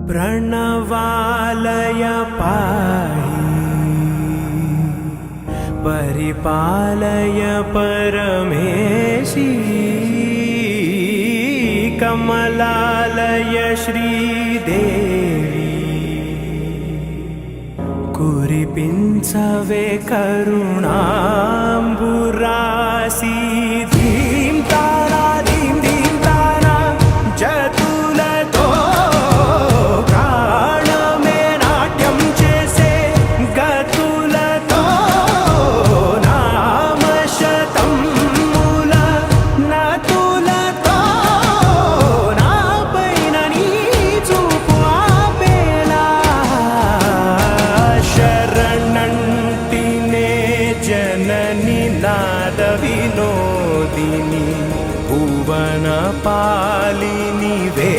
प्रणवालय पाहि परिपालय परमेशी कमलालय श्रीदेवी कुरिपिंचवे करुणांबुरासी धीं तारा धीं धीं तारा जतुलतो प्राणमे नाट्यं चेसे गतुलतो नामशतं मूल नतुलतो नापैन नी చూపు ఆపేలా శరణంటినే జనని నాద వినోదిని భువన పాలినివే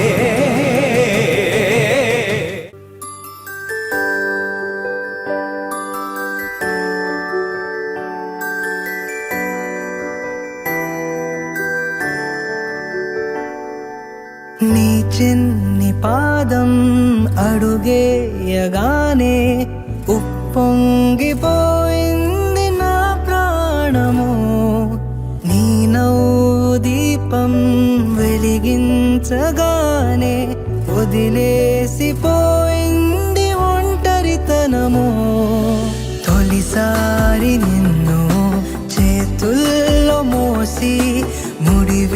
నీ చిన్ని పాదం అడుగేయగానే ఉప్పొంగిపోయింది నా ప్రాణము నీ నవ్వు దీపం వెలిగించగానే వదిలేసిపోయింది ఒంటరితనము తొలిసారి నిన్ను చేతుల్లో మోసి ముడివేసుకున్నాను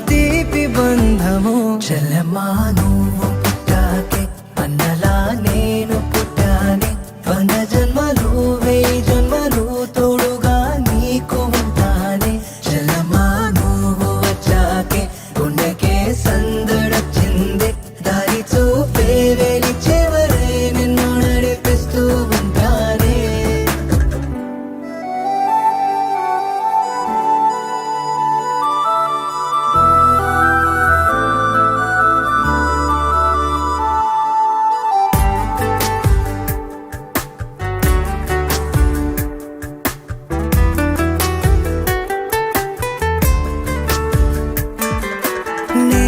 తీపి బంధము చలమా నువ్వు పుట్టాకే అన్నలా నేను పుట్టానే 100 జన్మలు 1000 జన్మలు తోడుగా నీకు ఉంటానే చలమా నువ్వు వచ్చాకే గుండెకే సందడొచ్చింది దారి చూపే వేలి చివరే నిన్ను నడిపిస్తూ ఉంటానే నే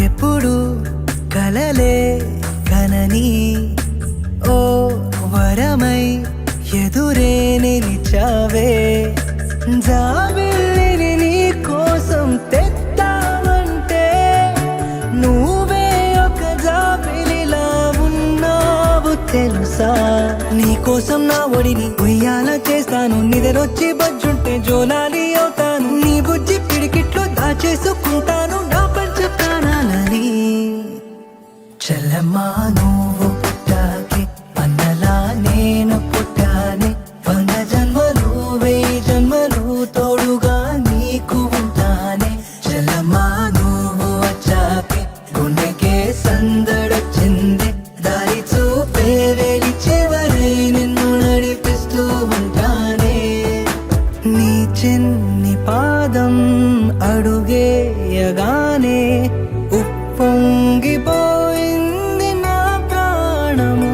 ఎప్పుడు కలలే కనని ఓ వరమై ఎదురే నిలిచావే జాబిల్లిని నీ కోసం తెత్తావంటే నువ్వే ఒక జాబిలిలా ఉన్నావు తెలుసా నీ కోసం నా ఒడిని ఉయ్యాల చేస్తాను నిద్రొచ్చి బజ్జుంటే జోలాలి అవుతాను నీ బుజ్జి పిడికిట్లో దాచేసుకుంటాను నా పంచ ప్రాణాలని చల్లమ్మా నువ్వు పుట్టాకే అన్నలా నేను పుట్టానే 100 జన్మలు 1000 జన్మలు తోడుగా నీకు ఉంటానే చల్లమ్మా నువ్వు వచ్చాకే గుండెకే సందడొచ్చింది దారి చూపే వేలి చివరే నిన్ను నడిపిస్తూ ఉంటానే నీ చిన్ని పాదం అడుగేయగానే ఉప్పొంగిపోయింది నా ప్రాణము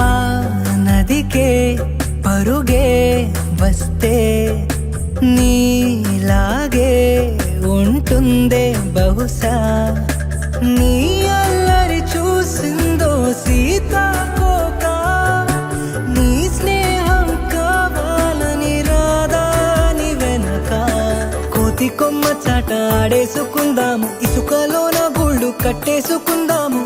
ఆ నదికే పరుగే వస్తే నీలాగే ఉంటుందే బహుశా నీ అల్లరి చూసిందో సీతాకోక నీ స్నేహం కావాలని రాదాని వెనక కోతి కొమ్మ చాట ఆడేసుకుందాము ఇసుకలోన గుళ్ళు కట్టేసుకుందాము